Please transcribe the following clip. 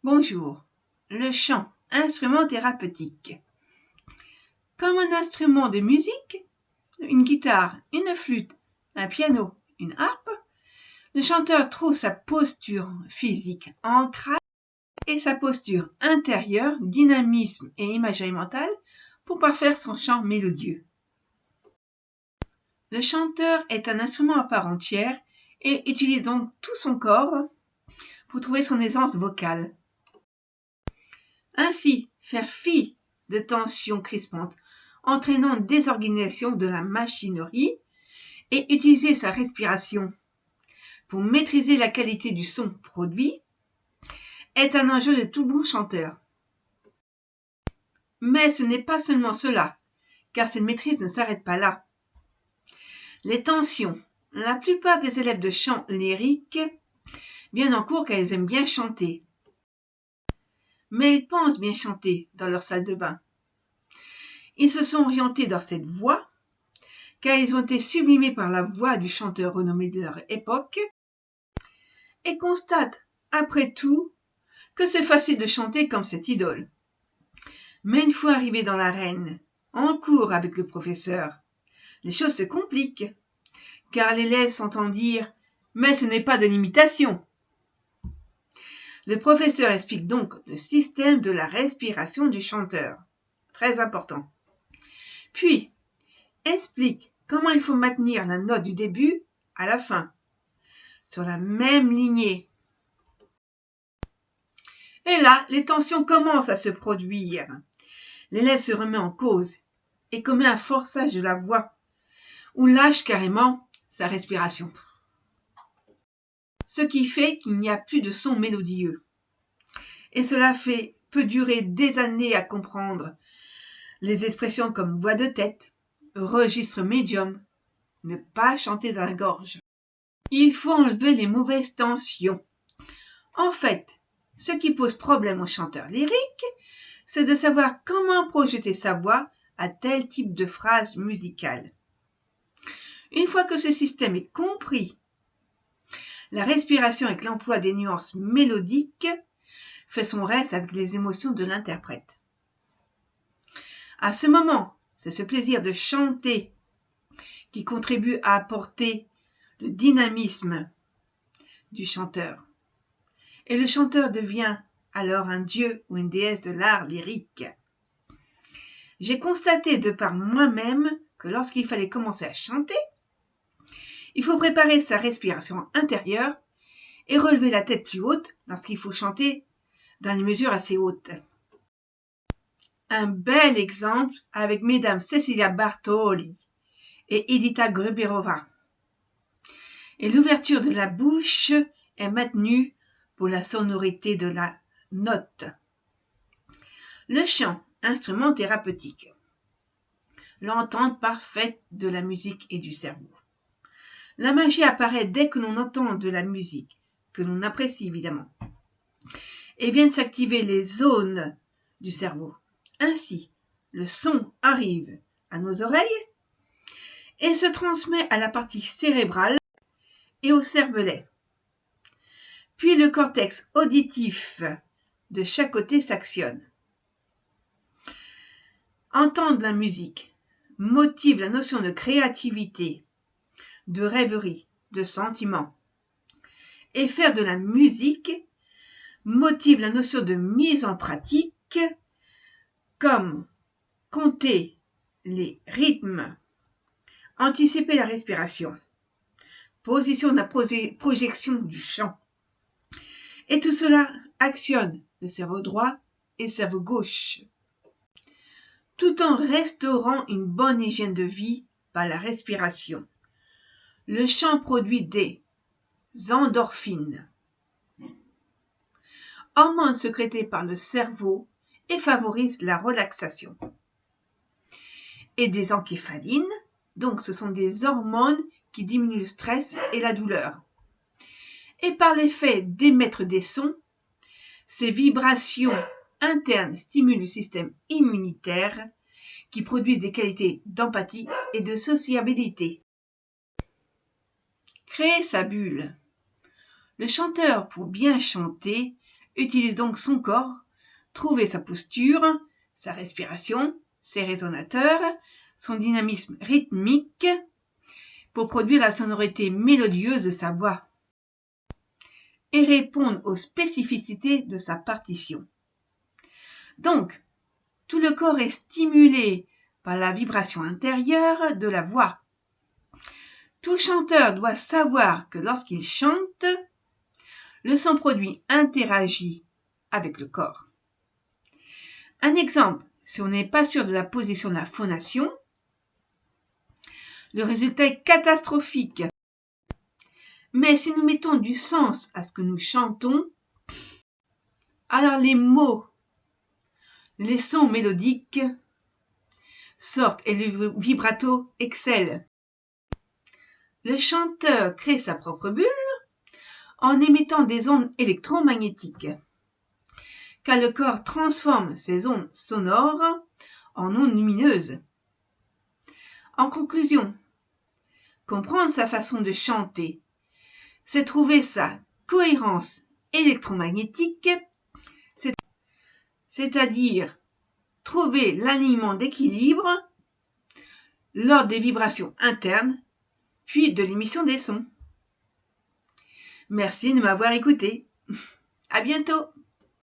Bonjour. Le chant, instrument thérapeutique. Comme un instrument de musique, une guitare, une flûte, un piano, une harpe, le chanteur trouve sa posture physique ancrage et sa posture intérieure, dynamisme et imagerie mentale pour parfaire son chant mélodieux. Le chanteur est un instrument à part entière et utilise donc tout son corps pour trouver son aisance vocale. Ainsi, faire fi de tensions crispantes, entraînant une désorganisation de la machinerie, et utiliser sa respiration pour maîtriser la qualité du son produit, est un enjeu de tout bon chanteur. Mais ce n'est pas seulement cela, car cette maîtrise ne s'arrête pas là. Les tensions. La plupart des élèves de chant lyrique viennent en cours car ils aiment bien chanter. Mais ils pensent bien chanter dans leur salle de bain. Ils se sont orientés dans cette voie car ils ont été sublimés par la voix du chanteur renommé de leur époque et constatent, après tout, que c'est facile de chanter comme cette idole. Mais une fois arrivés dans l'arène, en cours avec le professeur, les choses se compliquent, car l'élève s'entend dire « mais ce n'est pas de l'imitation ». Le professeur explique donc le système de la respiration du chanteur, très important. Puis, explique comment il faut maintenir la note du début à la fin, sur la même lignée. Et là, les tensions commencent à se produire. L'élève se remet en cause et commet un forçage de la voix, ou lâche carrément sa respiration. Ce qui fait qu'il n'y a plus de son mélodieux. Et cela peut durer des années à comprendre les expressions comme voix de tête, registre médium, ne pas chanter dans la gorge. Il faut enlever les mauvaises tensions. En fait, ce qui pose problème au chanteur lyrique, c'est de savoir comment projeter sa voix à tel type de phrase musicale. Une fois que ce système est compris, la respiration avec l'emploi des nuances mélodiques fait son reste avec les émotions de l'interprète. À ce moment, c'est ce plaisir de chanter qui contribue à apporter le dynamisme du chanteur. Et le chanteur devient alors un dieu ou une déesse de l'art lyrique. J'ai constaté de par moi-même que lorsqu'il fallait commencer à chanter, il faut préparer sa respiration intérieure et relever la tête plus haute lorsqu'il faut chanter dans les mesures assez hautes. Un bel exemple avec mesdames Cecilia Bartoli et Edita Gruberova. Et l'ouverture de la bouche est maintenue pour la sonorité de la note. Le chant, instrument thérapeutique. L'entente parfaite de la musique et du cerveau. La magie apparaît dès que l'on entend de la musique, que l'on apprécie évidemment, et viennent s'activer les zones du cerveau. Ainsi, le son arrive à nos oreilles et se transmet à la partie cérébrale et au cervelet. Puis le cortex auditif de chaque côté s'actionne. Entendre la musique motive la notion de créativité, de rêverie, de sentiment. Et faire de la musique motive la notion de mise en pratique, comme compter les rythmes, anticiper la respiration, position de la projection du chant. Et tout cela actionne le cerveau droit et le cerveau gauche, tout en restaurant une bonne hygiène de vie par la respiration. Le chant produit des endorphines, hormones sécrétées par le cerveau et favorise la relaxation. Et des encéphalines, donc ce sont des hormones qui diminuent le stress et la douleur. Et par l'effet d'émettre des sons, ces vibrations internes stimulent le système immunitaire qui produisent des qualités d'empathie et de sociabilité. Créer sa bulle. Le chanteur, pour bien chanter, utilise donc son corps, trouver sa posture, sa respiration, ses résonateurs, son dynamisme rythmique pour produire la sonorité mélodieuse de sa voix et répondre aux spécificités de sa partition. Donc, tout le corps est stimulé par la vibration intérieure de la voix. Tout chanteur doit savoir que lorsqu'il chante, le son produit interagit avec le corps. Un exemple, si on n'est pas sûr de la position de la phonation, le résultat est catastrophique. Mais si nous mettons du sens à ce que nous chantons, alors les mots, les sons mélodiques sortent et le vibrato excelle. Le chanteur crée sa propre bulle en émettant des ondes électromagnétiques, car le corps transforme ces ondes sonores en ondes lumineuses. En conclusion, comprendre sa façon de chanter, c'est trouver sa cohérence électromagnétique, c'est-à-dire trouver l'alignement d'équilibre lors des vibrations internes, puis de l'émission des sons. Merci de m'avoir écouté. À bientôt!